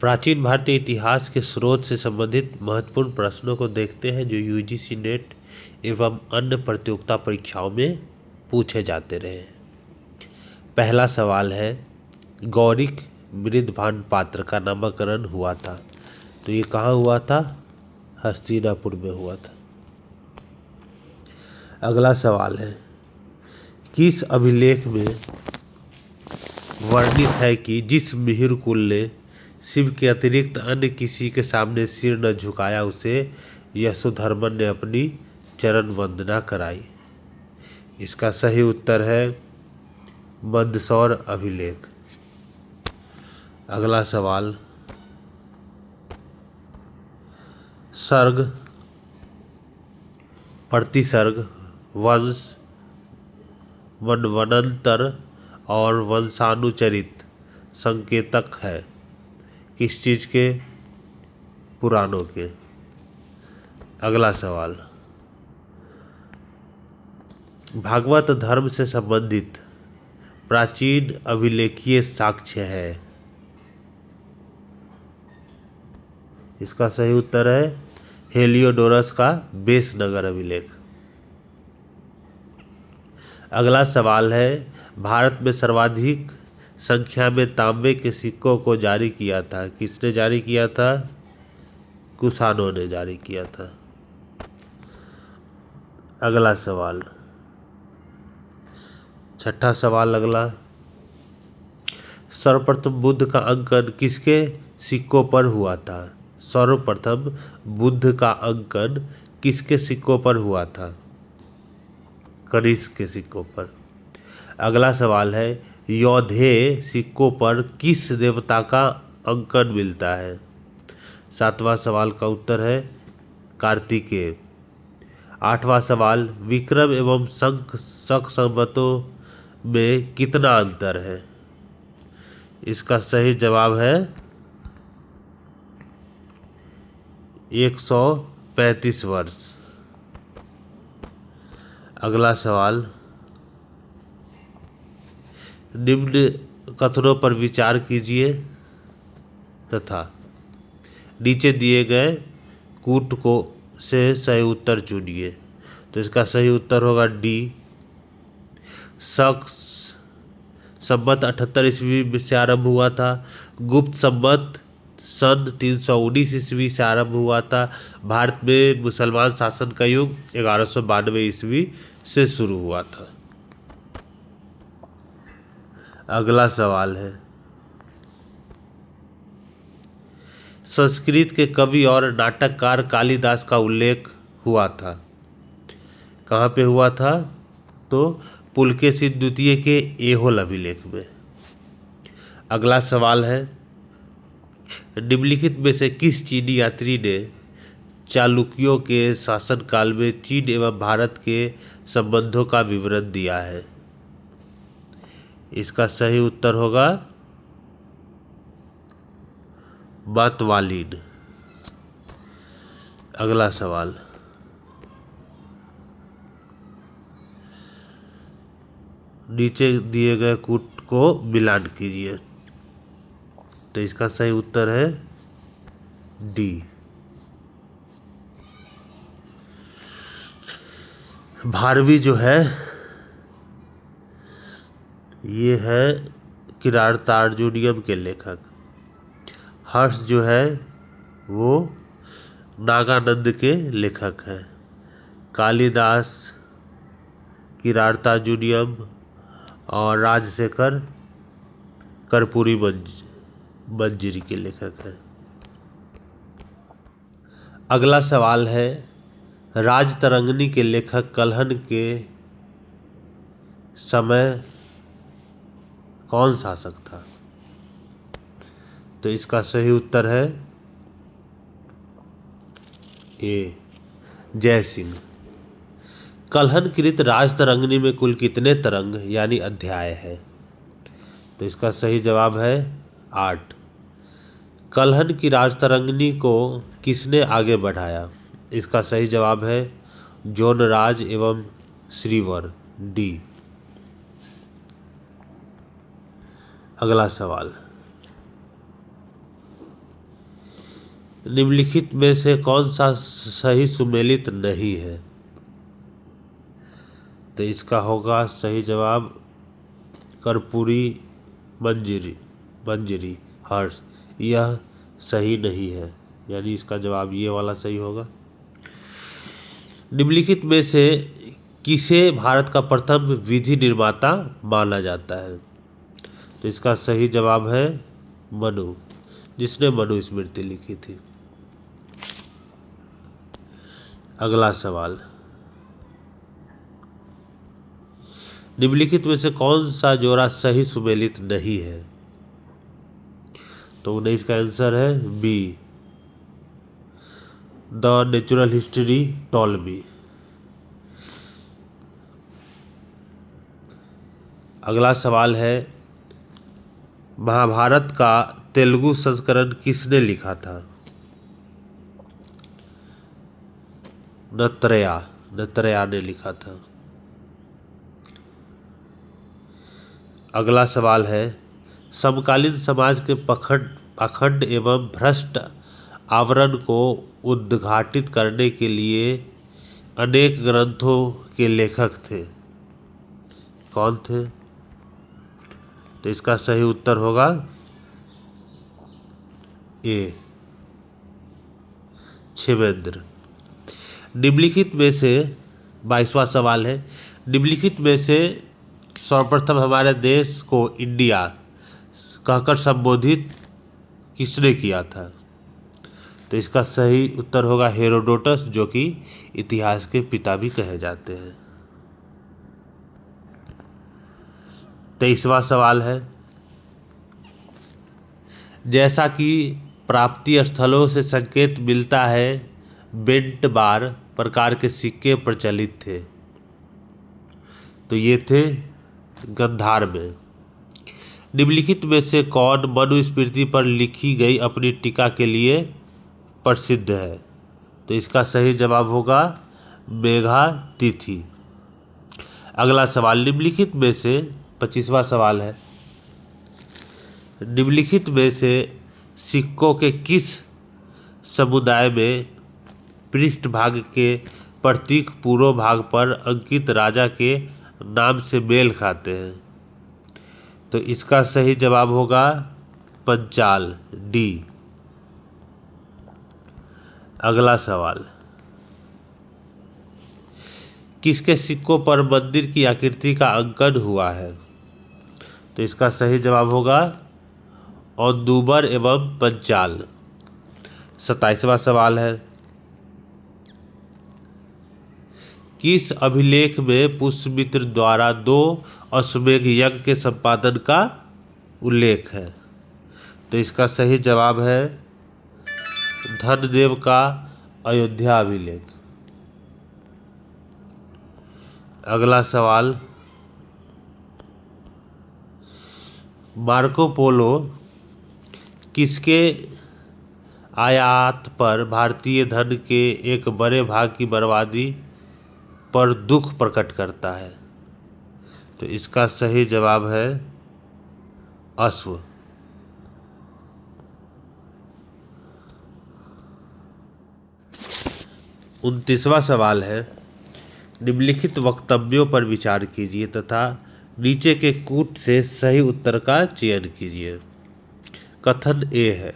प्राचीन भारतीय इतिहास के स्रोत से संबंधित महत्वपूर्ण प्रश्नों को देखते हैं जो यूजीसी नेट एवं अन्य प्रतियोगिता परीक्षाओं में पूछे जाते रहे। पहला सवाल है, गौरिक मृदभान पात्र का नामकरण हुआ था, तो ये कहाँ हुआ था? हस्तिनापुर में हुआ था। अगला सवाल है, किस अभिलेख में वर्णित है कि जिस मिहिर कुल ने शिव के अतिरिक्त अन्य किसी के सामने सिर न झुकाया उसे यशोधर्मन ने अपनी चरण वंदना कराई? इसका सही उत्तर है मंदसौर अभिलेख। अगला सवाल, सर्ग, प्रतिसर्ग, वंश, मनवंतर और वंशानुचरित संकेतक है किस चीज के? पुराणों के। अगला सवाल, भागवत धर्म से संबंधित प्राचीन अभिलेखीय साक्ष्य है? इसका सही उत्तर है हेलियोडोरस का बेसनगर अभिलेख। अगला सवाल है, भारत में सर्वाधिक संख्या में तांबे के सिक्कों को जारी किया था, किसने जारी किया था? कुषाणों ने जारी किया था। अगला सवाल, छठा सवाल अगला, सर्वप्रथम बुद्ध का अंकन किसके सिक्कों पर हुआ था? सर्वप्रथम बुद्ध का अंकन किसके सिक्कों पर हुआ था? कनिष्क के सिक्कों पर। अगला सवाल है, यौधेय सिक्कों पर किस देवता का अंकन मिलता है? सातवां सवाल का उत्तर है कार्तिकेय। आठवां सवाल, विक्रम एवं शंख संवतों में कितना अंतर है? इसका सही जवाब है 135 वर्ष। अगला सवाल, निम्न कथनों पर विचार कीजिए तथा नीचे दिए गए कूट को से सही उत्तर चुनिए। तो इसका सही उत्तर होगा डी। शक संवत 78 ईस्वी से आरंभ हुआ था। गुप्त संवत सन 319 ईस्वी से आरंभ हुआ था। भारत में मुसलमान शासन का युग 1192 ईस्वी से शुरू हुआ था। अगला सवाल है, संस्कृत के कवि और नाटककार कालिदास का उल्लेख हुआ था, कहाँ पे हुआ था? तो पुलकेशिन द्वितीय के एहोल अभिलेख में। अगला सवाल है, निम्नलिखित में से किस चीनी यात्री ने चालुक्यों के शासनकाल में चीन एवं भारत के संबंधों का विवरण दिया है? इसका सही उत्तर होगा मतवालिन। अगला सवाल, नीचे दिए गए कूट को मिलान कीजिए। तो इसका सही उत्तर है डी। भारवी जो है ये है किरातार्जुनियम के लेखक। हर्ष जो है वो नागानंद के लेखक हैं। कालिदास किरातार्जुनियम और राजशेखर कर्पूरी मंजरी के लेखक हैं। अगला सवाल है, राजतरंगिणी के लेखक कल्हण के समय कौन शासक था? तो इसका सही उत्तर है ए जय सिंह। कल्हण कृत राजतरंगिणी में कुल कितने तरंग यानी अध्याय है? तो इसका सही जवाब है 8। कल्हण की राजतरंगिणी को किसने आगे बढ़ाया? इसका सही जवाब है जोनराज एवं श्रीवर, डी। अगला सवाल, निम्नलिखित में से कौन सा सही सुमेलित नहीं है? तो इसका होगा सही जवाब कर्पूरी मंजरी मंजरी हर्ष। यह सही नहीं है, यानी इसका जवाब ये वाला सही होगा। निम्नलिखित में से किसे भारत का प्रथम विधि निर्माता माना जाता है? तो इसका सही जवाब है मनु, जिसने मनुस्मृति लिखी थी। अगला सवाल, निम्नलिखित में से कौन सा जोड़ा सही सुमेलित नहीं है? तो 19 का आंसर है B, the natural history Ptolemy. अगला सवाल है, महाभारत का तेलुगु संस्करण किसने लिखा था? नत्रया ने लिखा था। अगला सवाल है, समकालीन समाज के पाखंड एवं भ्रष्ट आवरण को उद्घाटित करने के लिए अनेक ग्रंथों के लेखक थे। कौन थे? तो इसका सही उत्तर होगा ए, क्षेमेंद्र। निम्नलिखित में से 22वां सवाल है, निम्नलिखित में से सर्वप्रथम हमारे देश को इंडिया कहकर संबोधित किसने किया था? तो इसका सही उत्तर होगा हेरोडोटस, जो कि इतिहास के पिता भी कहे जाते हैं। 23वां सवाल है, जैसा कि प्राप्ति स्थलों से संकेत मिलता है, बेंट बार प्रकार के सिक्के प्रचलित थे। तो ये थे गंधार में। निम्नलिखित में से कौन मनुस्मृति पर लिखी गई अपनी टीका के लिए प्रसिद्ध है? तो इसका सही जवाब होगा मेघातिथि। अगला सवाल, निम्नलिखित में से 25वां सवाल है, निम्नलिखित में से सिक्कों के किस समुदाय में पृष्ठभाग के प्रतीक पूर्व भाग पर अंकित राजा के नाम से मेल खाते हैं? तो इसका सही जवाब होगा पंचाल, डी। अगला सवाल, किसके सिक्कों पर मंदिर की आकृति का अंकन हुआ है? तो इसका सही जवाब होगा औदुंबर एवं पंचाल। 27वां सवाल है, किस अभिलेख में पुष्यमित्र द्वारा 2 अश्वमेध यज्ञ के संपादन का उल्लेख है? तो इसका सही जवाब है धनदेव का अयोध्या अभिलेख। अगला सवाल, मार्को पोलो किसके आयात पर भारतीय धन के एक बड़े भाग की बर्बादी पर दुख प्रकट करता है? तो इसका सही जवाब है अश्व। 29वां सवाल है, निम्नलिखित वक्तव्यों पर विचार कीजिए तथा नीचे के कूट से सही उत्तर का चयन कीजिए। कथन ए है,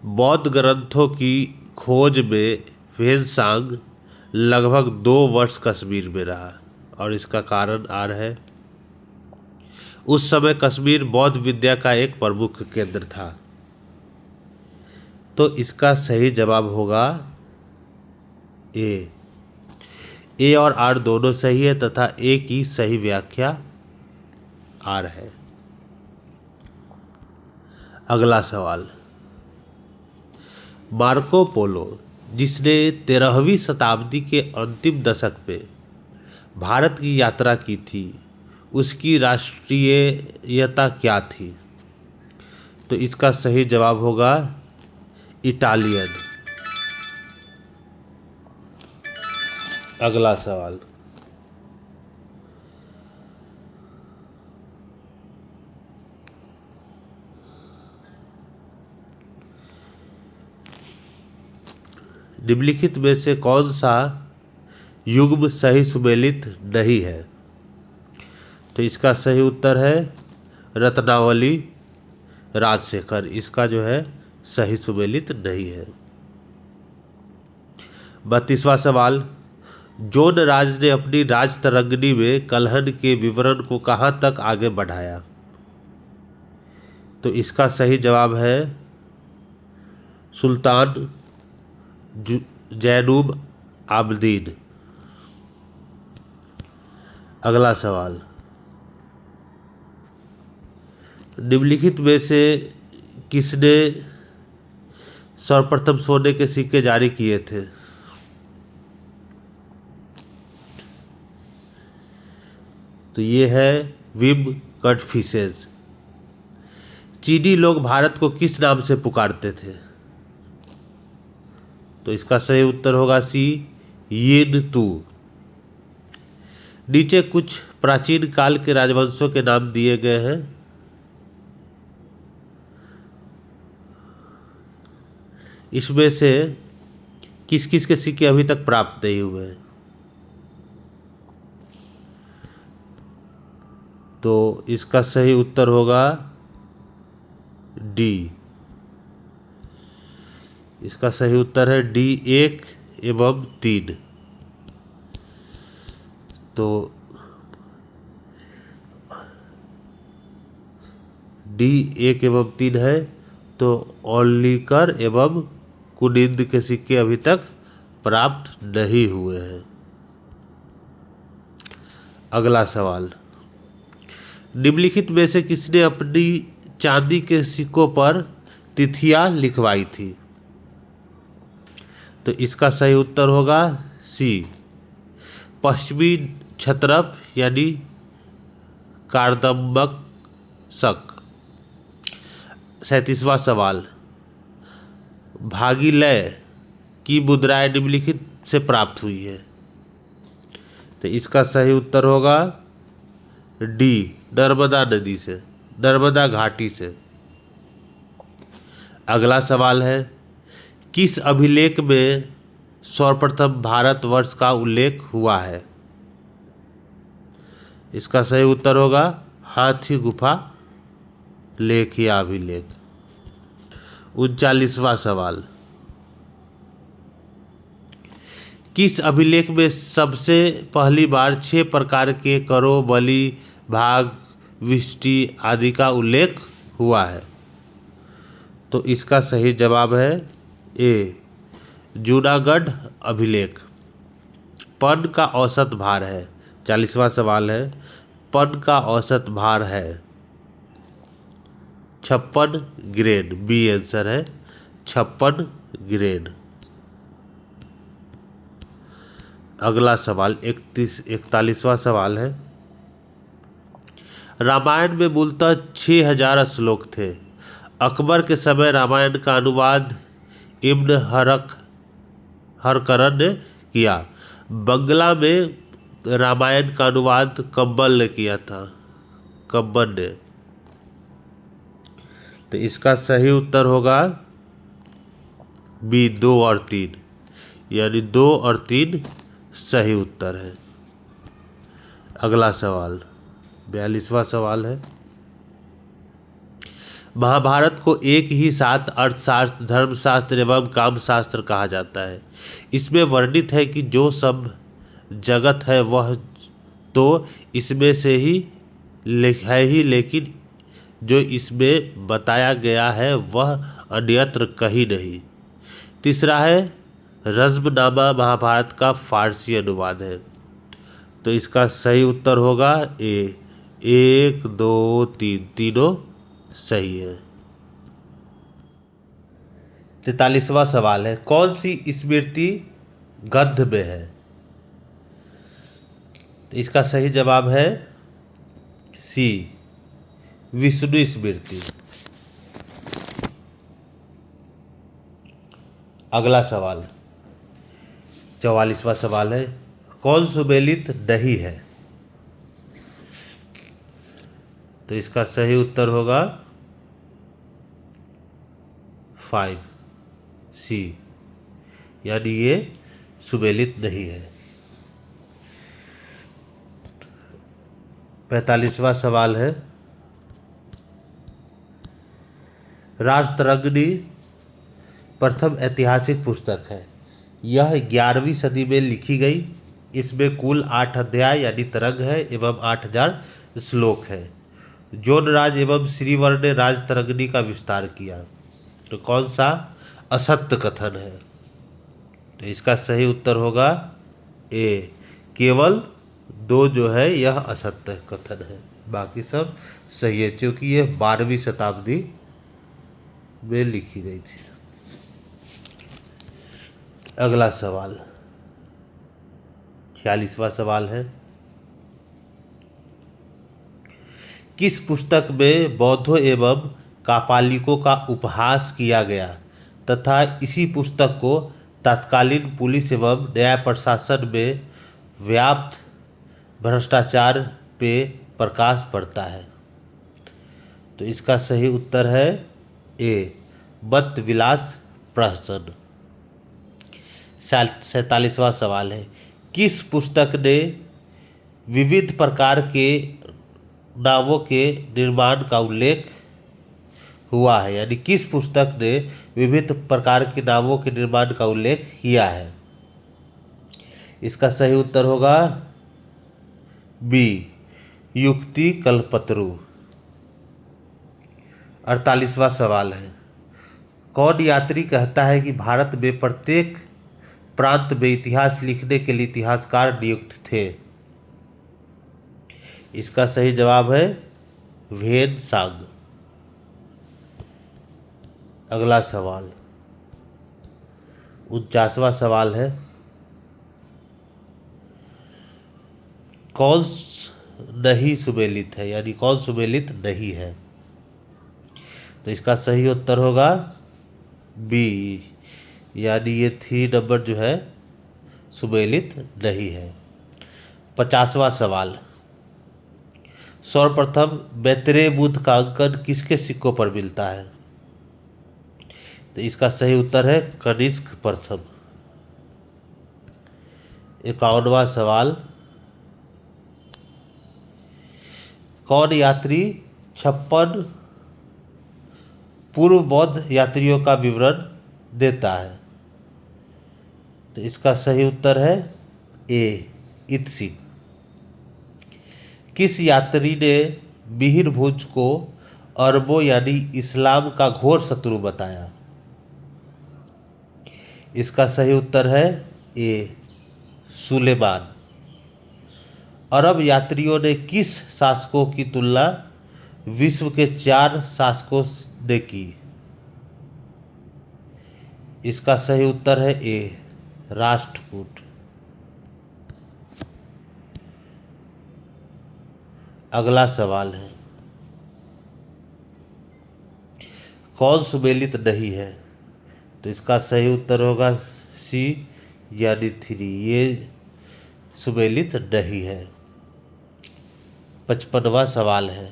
बौद्ध ग्रंथों की खोज में ह्वेनसांग लगभग 2 वर्ष कश्मीर में रहा, और इसका कारण आर है, उस समय कश्मीर बौद्ध विद्या का एक प्रमुख केंद्र था। तो इसका सही जवाब होगा ए और आर दोनों सही है तथा ए की सही व्याख्या आर है। अगला सवाल, मार्को पोलो जिसने 13वीं शताब्दी के अंतिम दशक में भारत की यात्रा की थी, उसकी राष्ट्रीयता क्या थी? तो इसका सही जवाब होगा इटालियन। अगला सवाल, निम्नलिखित में से कौन सा युग्म सही सुमेलित नहीं है? तो इसका सही उत्तर है रत्नावली राजशेखर। इसका जो है सही सुमेलित नहीं है। 32वां सवाल, जोन राज ने अपनी राजतरंगिणी में कलहन के विवरण को कहाँ तक आगे बढ़ाया? तो इसका सही जवाब है सुल्तान जैनुब आबदीन। अगला सवाल, निम्नलिखित में से किसने सर्वप्रथम सोने के सिक्के जारी किए थे? तो ये है विम कटफिसेस। चीनी लोग भारत को किस नाम से पुकारते थे? तो इसका सही उत्तर होगा सी, यिन तू। नीचे कुछ प्राचीन काल के राजवंशों के नाम दिए गए हैं। इसमें से किस किस के सिक्के अभी तक प्राप्त नहीं हुए हैं? तो इसका सही उत्तर होगा डी। इसका सही उत्तर है डी 1 एवं 3। तो डी 1 एवं 3 है। तो औलिकर एवं कुनिंद के सिक्के अभी तक प्राप्त नहीं हुए हैं। अगला सवाल, निम्नलिखित में से किसने अपनी चांदी के सिक्कों पर तिथियां लिखवाई थी? तो इसका सही उत्तर होगा सी, पश्चिमी क्षत्रप यानी कार्दम्बक शक। 37वां सवाल, भागीलय की मुद्राएं निम्नलिखित से प्राप्त हुई है? तो इसका सही उत्तर होगा डी, नर्मदा नदी से, नर्मदा घाटी से। अगला सवाल है, किस अभिलेख में सर्वप्रथम भारतवर्ष का उल्लेख हुआ है? इसका सही उत्तर होगा हाथी गुफा लेख या अभिलेख। 39वां सवाल, किस अभिलेख में सबसे पहली बार 6 प्रकार के करों, बलि, भाग, विष्टि आदि का उल्लेख हुआ है? तो इसका सही जवाब है ए, जूनागढ़ अभिलेख। पन का औसत भार है। 40वां सवाल है, पन का औसत भार है 56 ग्रेन। बी आंसर है 56 ग्रेन। अगला सवाल 41वां सवाल है, रामायण में मूलतः 6000 श्लोक थे। अकबर के समय रामायण का अनुवाद इब्न हरकरन ने किया। बंगला में रामायण का अनुवाद कंबल ने किया था, कंबल ने। तो इसका सही उत्तर होगा बी, 2 और 3, यानी 2 और 3 सही उत्तर है। अगला सवाल 42वां सवाल है, महाभारत को एक ही साथ अर्थशास्त्र, धर्मशास्त्र एवं कामशास्त्र कहा जाता है। इसमें वर्णित है कि जो सब जगत है वह तो इसमें से ही है ही, लेकिन जो इसमें बताया गया है वह अन्यत्र कहीं नहीं। तीसरा है, रज़्मनामा महाभारत का फारसी अनुवाद है। तो इसका सही उत्तर होगा ए, 1, 2, 3 तीनों सही है। 43वां सवाल है, कौन सी स्मृति गद्य में है? तो इसका सही जवाब है सी, विष्णु स्मृति। अगला सवाल 44वां सवाल है, कौन सुमेलित नहीं है? तो इसका सही उत्तर होगा 5 सी, यानी ये सुमेलित नहीं है। 45वां सवाल है, राजतरंगिणी प्रथम ऐतिहासिक पुस्तक है। यह 11वीं सदी में लिखी गई। इसमें कुल 8 अध्याय यानी तरंग है एवं 8000 श्लोक है। जोनराज एवं श्रीवर ने राजतरंगिणी का विस्तार किया। तो कौन सा असत्य कथन है? तो इसका सही उत्तर होगा ए, केवल 2 जो है यह असत्य कथन है, बाकी सब सही है, क्योंकि यह 12वीं शताब्दी में लिखी गई थी। अगला सवाल 46वां सवाल है, किस पुस्तक में बौद्धों एवं कापालिकों का उपहास किया गया तथा इसी पुस्तक को तत्कालीन पुलिस एवं न्याय प्रशासन में व्याप्त भ्रष्टाचार पे प्रकाश पड़ता है? तो इसका सही उत्तर है ए, मत विलास प्रहसन। 47वां सवाल है, किस पुस्तक ने विविध प्रकार के नावों के निर्माण का उल्लेख हुआ है? यानी किस पुस्तक ने विविध प्रकार के नावों के निर्माण का उल्लेख किया है? इसका सही उत्तर होगा बी, युक्ति कल्पतरु। 48वां सवाल है, कौन यात्री कहता है कि भारत में प्रत्येक प्रांत में इतिहास लिखने के लिए इतिहासकार नियुक्त थे? इसका सही जवाब है वेन सांग। अगला सवाल 49वां सवाल है, कौन नहीं सुमेलित है? यानी कौन सुमेलित नहीं है? तो इसका सही उत्तर होगा बी, यानी ये 3 नंबर जो है सुमेलित नहीं है। 50वां सवाल, सर्वप्रथम मैत्रेय बुद्ध का अंकन किसके सिक्कों पर मिलता है? तो इसका सही उत्तर है कनिष्क प्रथम। 51वां सवाल, कौन यात्री 56 पूर्व बौद्ध यात्रियों का विवरण देता है? तो इसका सही उत्तर है ए, इत्सिंग। किस यात्री ने मिहिर भुज को अरबों यानी इस्लाम का घोर शत्रु बताया? इसका सही उत्तर है ए, सुलेमान। अरब यात्रियों ने किस शासकों की तुलना विश्व के 4 शासकों ने की? इसका सही उत्तर है ए, राष्ट्रकूट। अगला सवाल है, कौन सुमेलित नहीं है? तो इसका सही उत्तर होगा सी, यानी 3, ये सुमेलित नहीं है। 55वां सवाल है,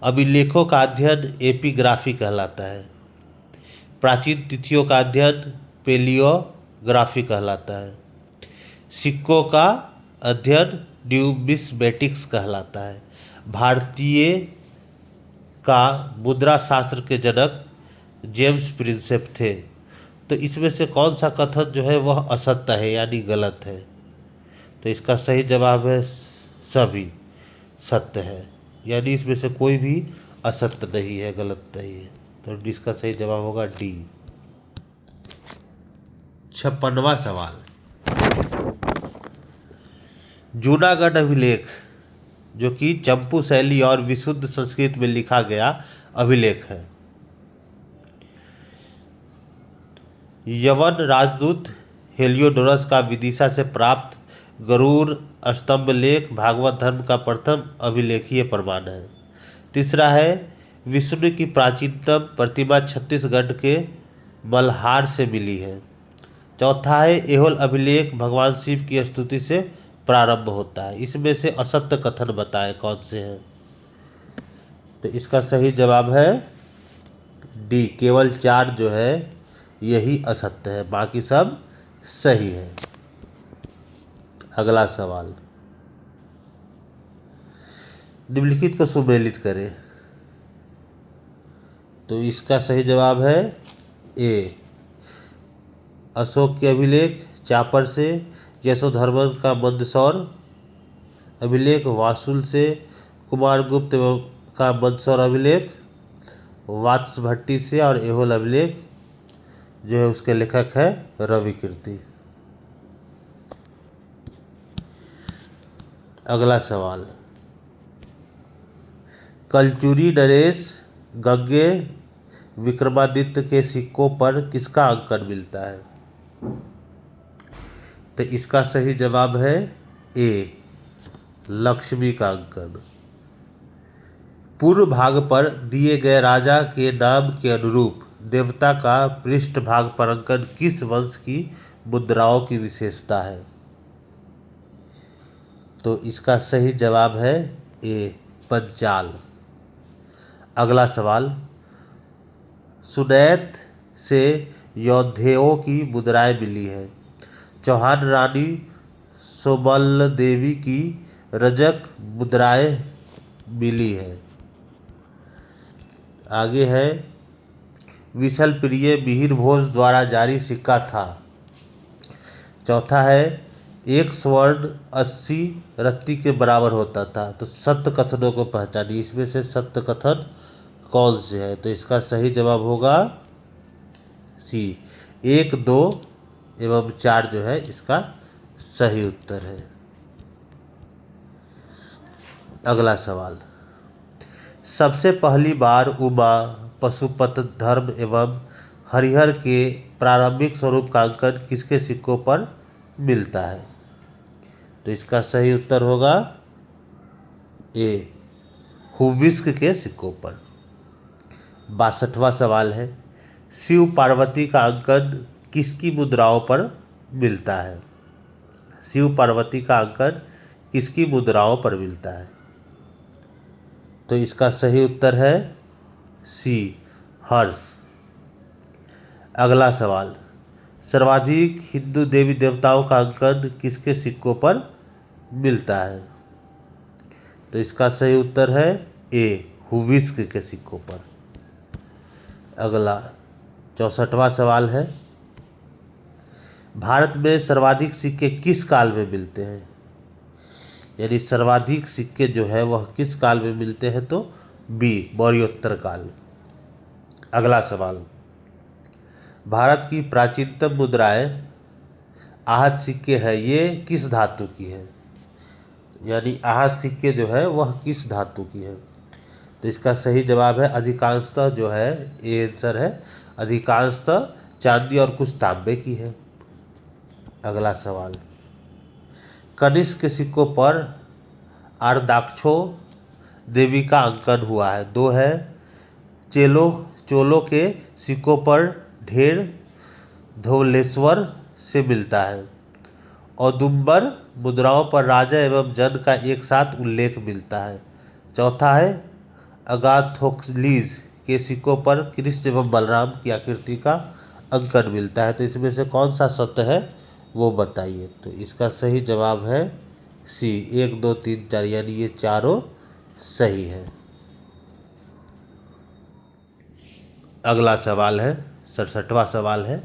अभिलेखों का अध्ययन एपिग्राफी कहलाता है। प्राचीन तिथियों का अध्ययन पेलियोग्राफी कहलाता है। सिक्कों का अध्ययन न्यूमिस्मेटिक्स कहलाता है। भारतीय का मुद्रा शास्त्र के जनक जेम्स प्रिंसेप थे। तो इसमें से कौन सा कथन जो है वह असत्य है यानी गलत है? तो इसका सही जवाब है सभी सत्य है, यानी इसमें से कोई भी असत्य नहीं है, गलत नहीं है। तो इसका सही जवाब होगा डी। 56वां सवाल, जूनागढ़ अभिलेख जो कि चंपू शैली और विशुद्ध संस्कृत में लिखा गया अभिलेख है। यवन राजदूत हेलियोडोरस का विदिशा से प्राप्त गरुड़ स्तंभ लेख भागवत धर्म का प्रथम अभिलेखीय प्रमाण है। तीसरा है विष्णु की प्राचीनतम प्रतिमा छत्तीसगढ़ के मल्हार से मिली है। चौथा है एहोल अभिलेख भगवान शिव की स्तुति से प्रारंभ होता है। इसमें से असत्य कथन बताएं कौन से हैं? तो इसका सही जवाब है डी, केवल 4 जो है यही असत्य है, बाकी सब सही है। अगला सवाल, निम्नलिखित को सुमेलित करें। तो इसका सही जवाब है ए, अशोक के अभिलेख, चापर से, यशोधर्मन का मंदसौर अभिलेख, वासुल से, कुमारगुप्त का मंदसौर अभिलेख, वात्सभट्टी से, और एहोल अभिलेख जो है उसके लेखक है रविकीर्ति। अगला सवाल, कलचुरी नरेश गंगे विक्रमादित्य के सिक्कों पर किसका अंकन मिलता है? तो इसका सही जवाब है ए, लक्ष्मी का अंकन। पूर्व भाग पर दिए गए राजा के नाम के अनुरूप देवता का पृष्ठभाग पर अंकन किस वंश की मुद्राओं की विशेषता है? तो इसका सही जवाब है ए, पंचाल। अगला सवाल, सुनैत से यौधेयों की मुद्राएं मिली है। चौहान रानी सोमल्ल देवी की रजक मुद्राएं मिली है। आगे है, विशल प्रिय मिहिर भोज द्वारा जारी सिक्का था। चौथा है, एक स्वर्ण 80 रत्ती के बराबर होता था। तो सत्य कथनों को पहचानिए, इसमें से सत्य कथन कौन से है? तो इसका सही जवाब होगा सी, 1, 2 एवं 4 जो है इसका सही उत्तर है। अगला सवाल, सबसे पहली बार उमा, पशुपत धर्म एवं हरिहर के प्रारंभिक स्वरूप का अंकन किसके सिक्कों पर मिलता है? तो इसका सही उत्तर होगा ए, हुविस्क के सिक्कों पर। 62वां सवाल है, शिव पार्वती का अंकन किसकी मुद्राओं पर मिलता है? शिव पार्वती का अंकन किसकी मुद्राओं पर मिलता है? तो इसका सही उत्तर है सी, हर्ष। अगला सवाल, सर्वाधिक हिंदू देवी देवताओं का अंकन किसके सिक्कों पर मिलता है? तो इसका सही उत्तर है ए, हुविस्क के सिक्कों पर। अगला 64वां सवाल है, भारत में सर्वाधिक सिक्के किस काल में मिलते हैं? यानी सर्वाधिक सिक्के जो है वह किस काल में मिलते हैं? तो बी, मौर्योत्तर काल। अगला सवाल, भारत की प्राचीनतम मुद्राएं आहत सिक्के हैं, ये किस धातु की है? यानी आहत सिक्के जो है वह किस धातु की है? तो इसका सही जवाब है अधिकांशतः जो है, ये आंसर है, अधिकांशतः चांदी और कुछ तांबे की है। अगला सवाल, कनिष्क के सिक्कों पर आर्दाक्षो देवी का अंकन हुआ है। 2 है, चोलों के सिक्कों पर ढेर धवलेश्वर से मिलता है। औदुंबर मुद्राओं पर राजा एवं जन का एक साथ उल्लेख मिलता है। चौथा है, अगाथोक्लिस के सिक्कों पर कृष्ण एवं बलराम की आकृति का अंकन मिलता है। तो इसमें से कौन सा सत्य है वो बताइए? तो इसका सही जवाब है सी, 1, 2, 3, 4, यानी ये चारों सही है। अगला सवाल है, 67वां सवाल है,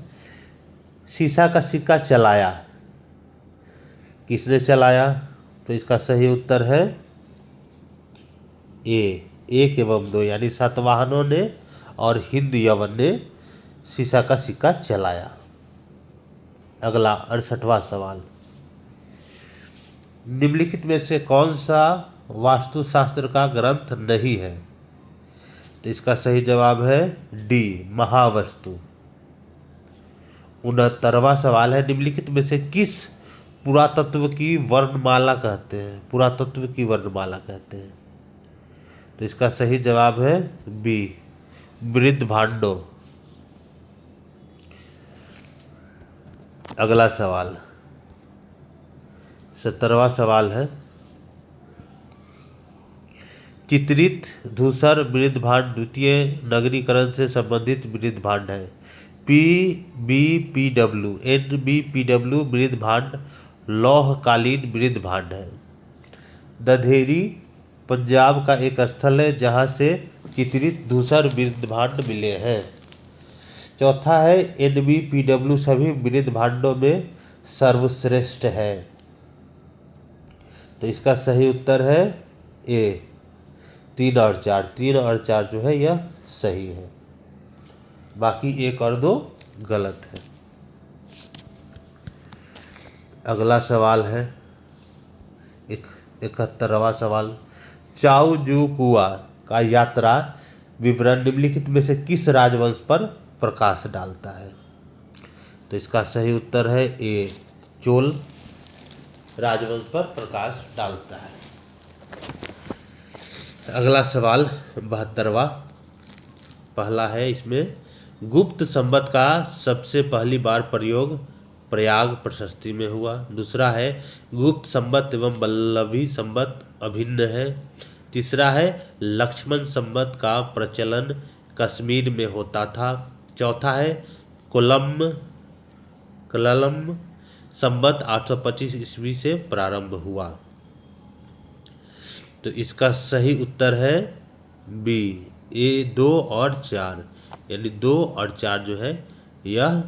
सीसा का सिक्का चलाया किसने चलाया? तो इसका सही उत्तर है ए, 1 एवं 2, यानी सातवाहनों ने और हिंद यवन ने सीसा का सिक्का चलाया। अगला 68वां सवाल, निम्नलिखित में से कौन सा वास्तुशास्त्र का ग्रंथ नहीं है? तो इसका सही जवाब है डी, महावस्तु। 69वां सवाल है, निम्नलिखित में से किस पुरातत्व की वर्णमाला कहते हैं? पुरातत्व की वर्णमाला कहते हैं। तो इसका सही जवाब है बी, बृहद्भांडो। अगला सवाल 70वां सवाल है, चित्रित धूसर बृहद्भांड द्वितीय नगरीकरण से संबंधित बृहद्भांड है। NBPW मृद भांड लौहकालीन मृद भांड है। दधेरी पंजाब का एक स्थल है जहाँ से चित्रित धूसर मृद भांड मिले हैं। चौथा है NBPW सभी मृद भांडों में सर्वश्रेष्ठ है। तो इसका सही उत्तर है ए 3 और 4। 3 और 4 जो है यह सही है, बाकी 1 और 2 गलत है। अगला सवाल है 71वां सवाल। चाउ जू कुआ का यात्रा विवरण निम्नलिखित में से किस राजवंश पर प्रकाश डालता है? तो इसका सही उत्तर है ए चोल राजवंश पर प्रकाश डालता है। अगला सवाल 72वां पहला है, इसमें गुप्त संवत का सबसे पहली बार प्रयोग प्रयाग प्रशस्ति में हुआ। दूसरा है गुप्त संवत एवं वल्लभी संवत अभिन्न है। तीसरा है लक्ष्मण संवत का प्रचलन कश्मीर में होता था। चौथा है कलम संवत 825 ईस्वी से प्रारंभ हुआ। तो इसका सही उत्तर है बी ए 2 और 4, यानी 2 और 4 जो है यह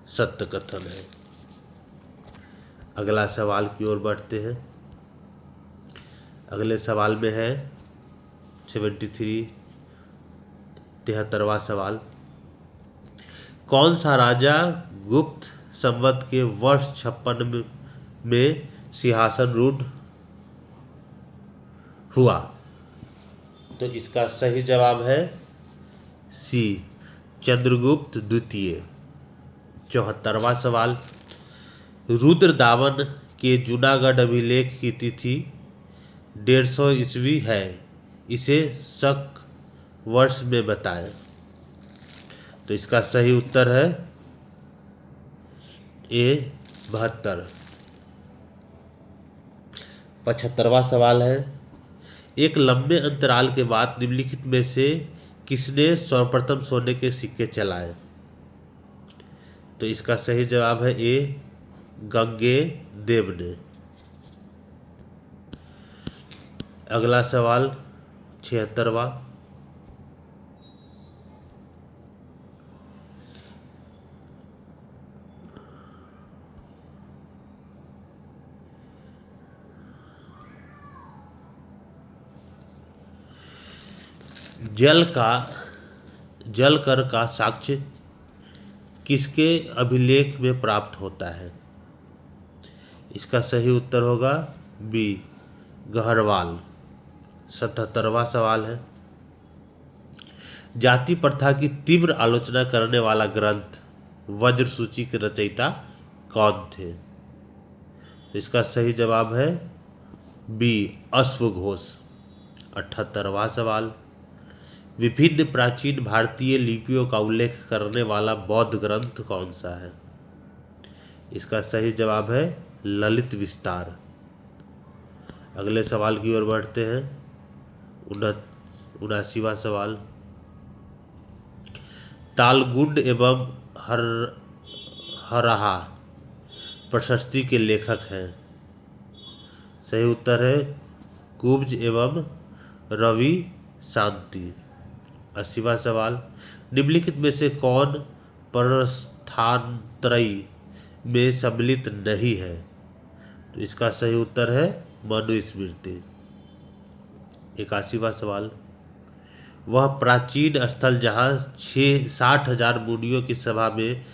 सत्य कथन है। अगला सवाल की ओर बढ़ते हैं। अगले सवाल में है 73वां सवाल। कौन सा राजा गुप्त संवत के वर्ष 56 में सिंहासन रूढ़ हुआ? तो इसका सही जवाब है सी चंद्रगुप्त द्वितीय। 74वां सवाल। रुद्रदावन के जूनागढ़ अभिलेख की तिथि 150 ईस्वी है, इसे शक वर्ष में बताएं। तो इसका सही उत्तर है ए 72। 75वां सवाल है, एक लंबे अंतराल के बाद निम्नलिखित में से किसने सर्वप्रथम सोने के सिक्के चलाए? तो इसका सही जवाब है ए गंगे देव ने। अगला सवाल 76वां। जल कर का साक्ष्य किसके अभिलेख में प्राप्त होता है? इसका सही उत्तर होगा बी गहरवाल। 77वां सवाल है, जाति प्रथा की तीव्र आलोचना करने वाला ग्रंथ वज्र सूची के रचयिता कौन थे? तो इसका सही जवाब है बी अश्वघोष। 78वां सवाल, विभिन्न प्राचीन भारतीय लिपियों का उल्लेख करने वाला बौद्ध ग्रंथ कौन सा है? इसका सही जवाब है ललित विस्तार। अगले सवाल की ओर बढ़ते हैं। 79वां सवाल, तालगुंड एवं हरहा प्रशस्ति के लेखक हैं? सही उत्तर है कुब्ज एवं रवि शांति। 80वां सवाल, निम्नलिखित में से कौन प्रस्थानत्रयी में सम्मिलित नहीं है? तो इसका सही उत्तर है मनुस्मृति। 81वां सवाल, वह प्राचीन स्थल जहाँ 60,000 मुनियों की सभा में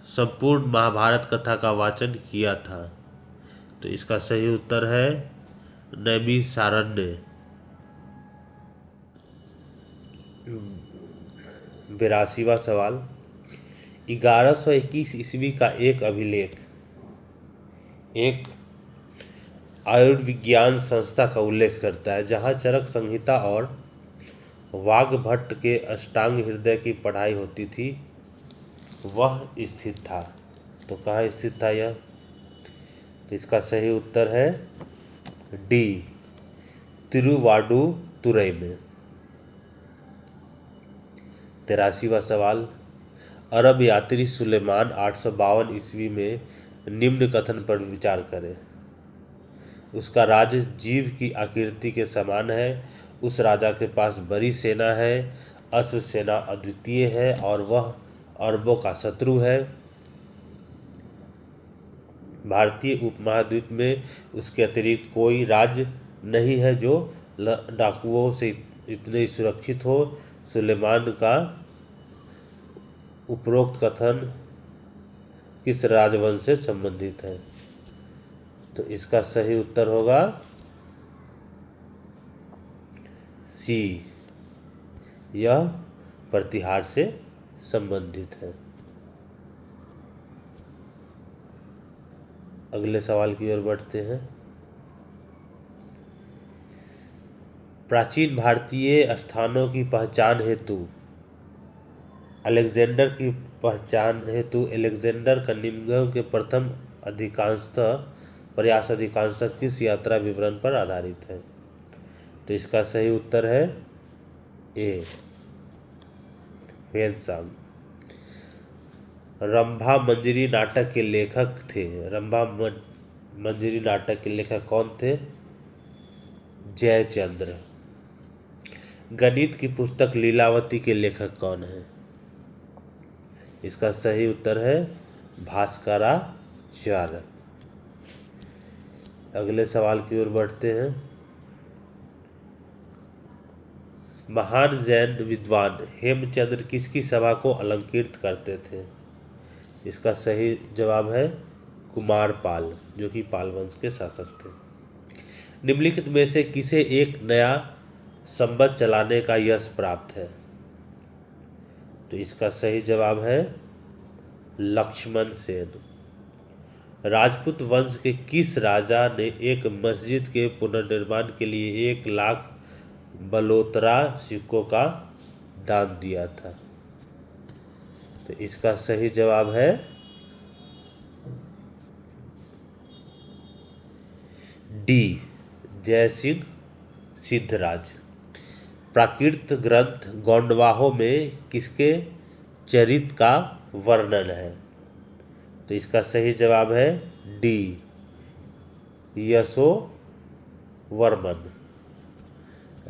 संपूर्ण महाभारत कथा का वाचन किया था? तो इसका सही उत्तर है नैमिषारण्य। 82वां सवाल, 1121 ईस्वी का एक अभिलेख एक आयुर्विज्ञान संस्था का उल्लेख करता है जहाँ चरक संहिता और वाग्भट के अष्टांग हृदय की पढ़ाई होती थी, वह स्थित था। तो कहाँ स्थित था यह? तो इसका सही उत्तर है डी तिरुवाडुतुरई में। 83वां सवाल, अरब यात्री सुलेमान 852 ईस्वी में निम्न कथन पर विचार करें। उसका राज्य जीव की आकृति के समान है, उस राजा के पास बड़ी सेना है, अश्व सेना अद्वितीय है और वह अरबों का शत्रु है। भारतीय उपमहाद्वीप में उसके अतिरिक्त कोई राज्य नहीं है जो डाकुओं से इतने सुरक्षित हो। सुलेमान का उपरोक्त कथन किस राजवंश से संबंधित है? तो इसका सही उत्तर होगा सी, यह प्रतिहार से संबंधित है। अगले सवाल की ओर बढ़ते हैं। प्राचीन भारतीय स्थानों की पहचान हेतु अलेक्जेंडर की पहचान हेतु अलेक्जेंडर कनिंघम के प्रथम प्रयास अधिकांशतः किस यात्रा विवरण पर आधारित है? तो इसका सही उत्तर है ए, हेनसांग। रंभा मंजरी नाटक के लेखक थे। रंभा मंजरी नाटक के लेखक कौन थे? जयचंद्र। गणित की पुस्तक लीलावती के लेखक कौन है? इसका सही उत्तर है भास्कराचार्य। अगले सवाल की ओर बढ़ते हैं। महान जैन विद्वान हेमचंद्र किसकी सभा को अलंकृत करते थे? इसका सही जवाब है कुमारपाल, जो कि पाल वंश के शासक थे। निम्नलिखित में से किसे एक नया संवत चलाने का यश प्राप्त है? तो इसका सही जवाब है लक्ष्मण सेन। राजपूत वंश के किस राजा ने एक मस्जिद के पुनर्निर्माण के लिए 1 लाख बलोतरा सिक्कों का दान दिया था? तो इसका सही जवाब है डी, जयसिंह सिद्धराज। प्राकृत ग्रंथ गोंडवाहों में किसके चरित्र का वर्णन है? तो इसका सही जवाब है डी, यशोवर्मन।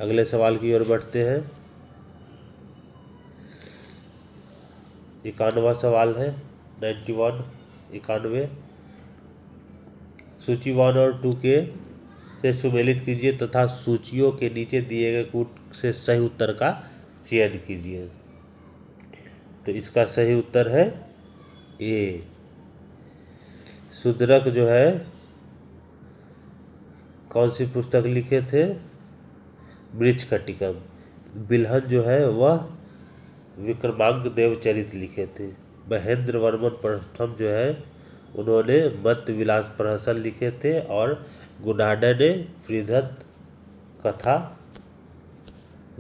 अगले सवाल की ओर बढ़ते हैं। 91वां सवाल है, 91 सूची 1 और 2 के से सुमेलित कीजिए तथा सूचियों के नीचे दिए गए कूट से सही उत्तर का चयन कीजिए। तो इसका सही उत्तर है ए। शुद्रक जो है कौन सी पुस्तक लिखे थे? मृच्छकटिकम। बिल्हन जो है वह विक्रमांक देवचरित लिखे थे। महेंद्र वर्मन प्रथम जो है उन्होंने मत विलास प्रहसन लिखे थे और गुणाढ्य ने फ्रीधत कथा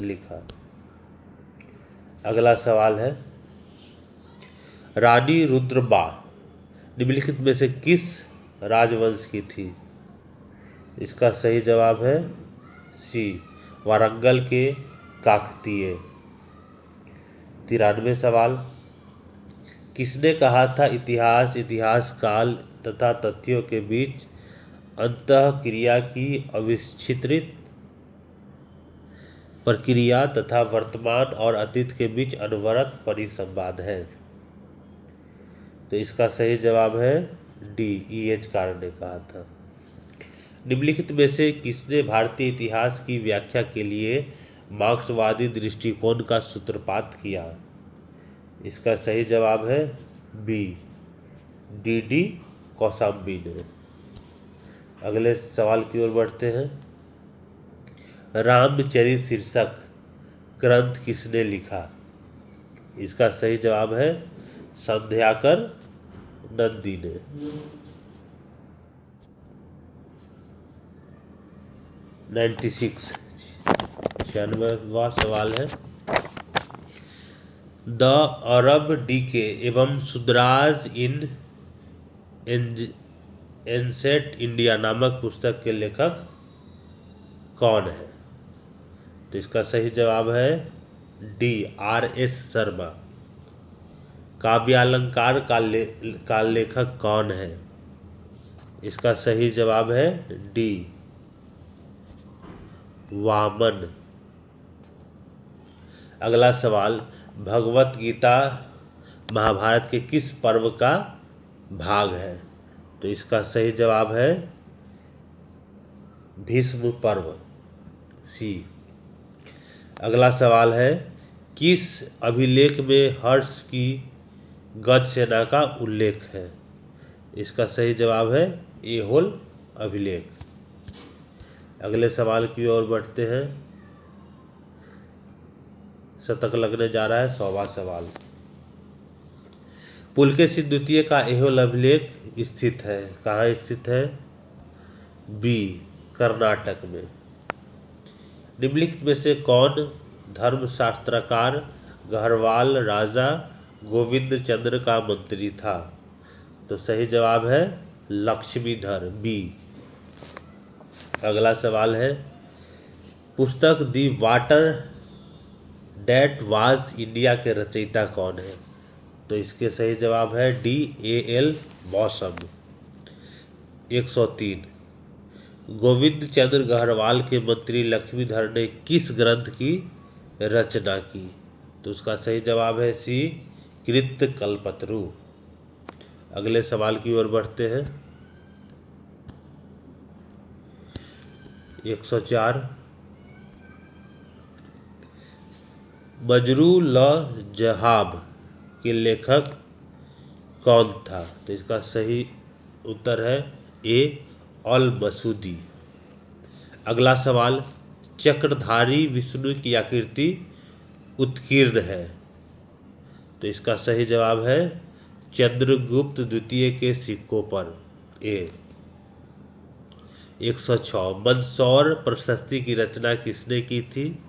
लिखा। अगला सवाल है, रानी रुद्रबा निम्नलिखित में से किस राजवंश की थी? इसका सही जवाब है सी, वारंगल के काकतीय। 93 सवाल, किसने कहा था इतिहास काल तथा तथ्यों के बीच अंतःक्रिया की अविच्छिन्नित प्रक्रिया तथा वर्तमान और अतीत के बीच अनवरत परिसंवाद है? तो इसका सही जवाब है डी, E.H. कार ने कहा था। निम्नलिखित में से किसने भारतीय इतिहास की व्याख्या के लिए मार्क्सवादी दृष्टिकोण का सूत्रपात किया? इसका सही जवाब है बी, D.D. कौशाम्बी ने। अगले सवाल की ओर बढ़ते हैं। रामचरित शीर्षक ग्रंथ किसने लिखा? इसका सही जवाब है संध्याकर नंदी ने। 96वां सवाल है, द अरब डीके एवं सुद्राज इन एंसेंट इंडिया नामक पुस्तक के लेखक कौन है? तो इसका सही जवाब है डी, R.S. शर्मा। काव्यालंकार का लेखक कौन है? इसका सही जवाब है डी, वामन। अगला सवाल, भगवत गीता महाभारत के किस पर्व का भाग है? तो इसका सही जवाब है भीष्म पर्व, सी। अगला सवाल है, किस अभिलेख में हर्ष की गज सेना का उल्लेख है? इसका सही जवाब है ऐहोल अभिलेख। अगले सवाल की ओर बढ़ते हैं। शतक लगने जा रहा है 100वां सवाल। पुलकेशी द्वितीय का ऐहोल अभिलेख स्थित है, कहाँ स्थित है? बी, कर्नाटक में। निम्नलिखित में से कौन धर्मशास्त्रकार गढ़वाल राजा गोविंद चंद्र का मंत्री था? तो सही जवाब है लक्ष्मीधर, बी। अगला सवाल है, पुस्तक the water date was India के रचयिता कौन है? तो इसके सही जवाब है डी, ए.एल. मौसम। 103, गोविंद चंद्र गढ़वाल के मंत्री लक्ष्मीधर ने किस ग्रंथ की रचना की? तो उसका सही जवाब है सी, कृत कल्पतरु। अगले सवाल की ओर बढ़ते हैं। 104, मजरू ल जहाब के लेखक कौन था? तो इसका सही उत्तर है ए, अल मसूदी। अगला सवाल, चक्रधारी विष्णु की आकृति उत्कीर्ण है। तो इसका सही जवाब है चंद्रगुप्त द्वितीय के सिक्कों पर, ए। 106, मंदसौर प्रशस्ति की रचना किसने की थी?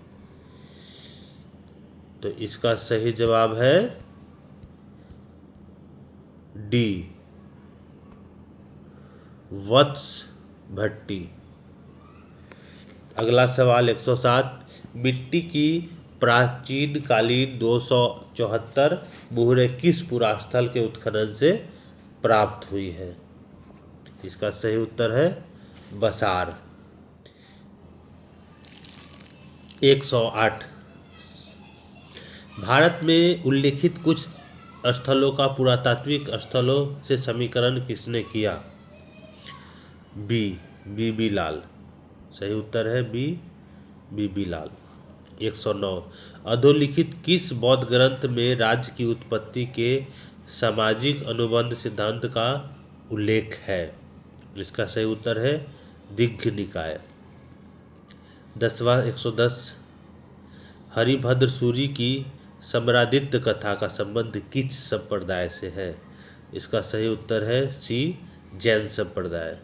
तो इसका सही जवाब है डी, वत्स भट्टी। अगला सवाल 107, मिट्टी की प्राचीन कालीन 274 मुहरें किस पुरास्थल के उत्खनन से प्राप्त हुई है? इसका सही उत्तर है बसार। 108, भारत में उल्लेखित कुछ स्थलों का पुरातात्विक स्थलों से समीकरण किसने किया? बी, बीबी लाल। सही उत्तर है बी, बीबी लाल। 109, अधोलिखित किस बौद्ध ग्रंथ में राज्य की उत्पत्ति के सामाजिक अनुबंध सिद्धांत का उल्लेख है? इसका सही उत्तर है दिग्घ निकाय। 110, हरिभद्र सूरी की सम्रादित्य कथा का संबंध किस संप्रदाय से है? इसका सही उत्तर है सी, जैन संप्रदाय।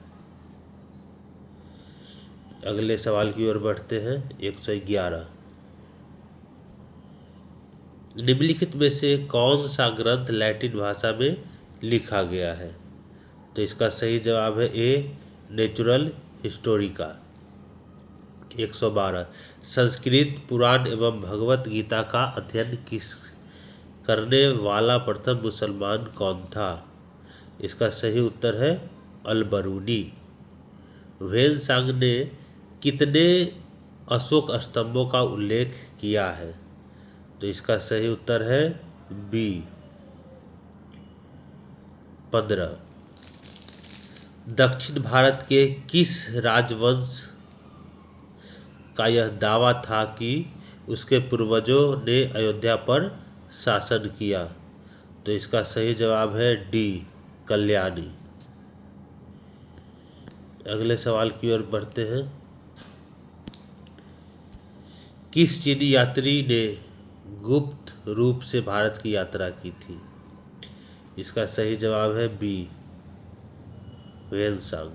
अगले सवाल की ओर बढ़ते हैं। 111, निम्नलिखित में से कौन सा ग्रंथ लैटिन भाषा में लिखा गया है? तो इसका सही जवाब है ए, नेचुरल हिस्टोरिका। 112, संस्कृत पुराण एवं भगवत गीता का अध्ययन करने वाला प्रथम मुसलमान कौन था? इसका सही उत्तर है अल-बरूनी। ह्वेन-सांग ने कितने अशोक स्तंभों का उल्लेख किया है? तो इसका सही उत्तर है बी, 15। दक्षिण भारत के किस राजवंश का यह दावा था कि उसके पूर्वजों ने अयोध्या पर शासन किया? तो इसका सही जवाब है डी, कल्याणी। अगले सवाल की ओर बढ़ते हैं। किस चीनी यात्री ने गुप्त रूप से भारत की यात्रा की थी? इसका सही जवाब है बी, ह्वेन-सांग।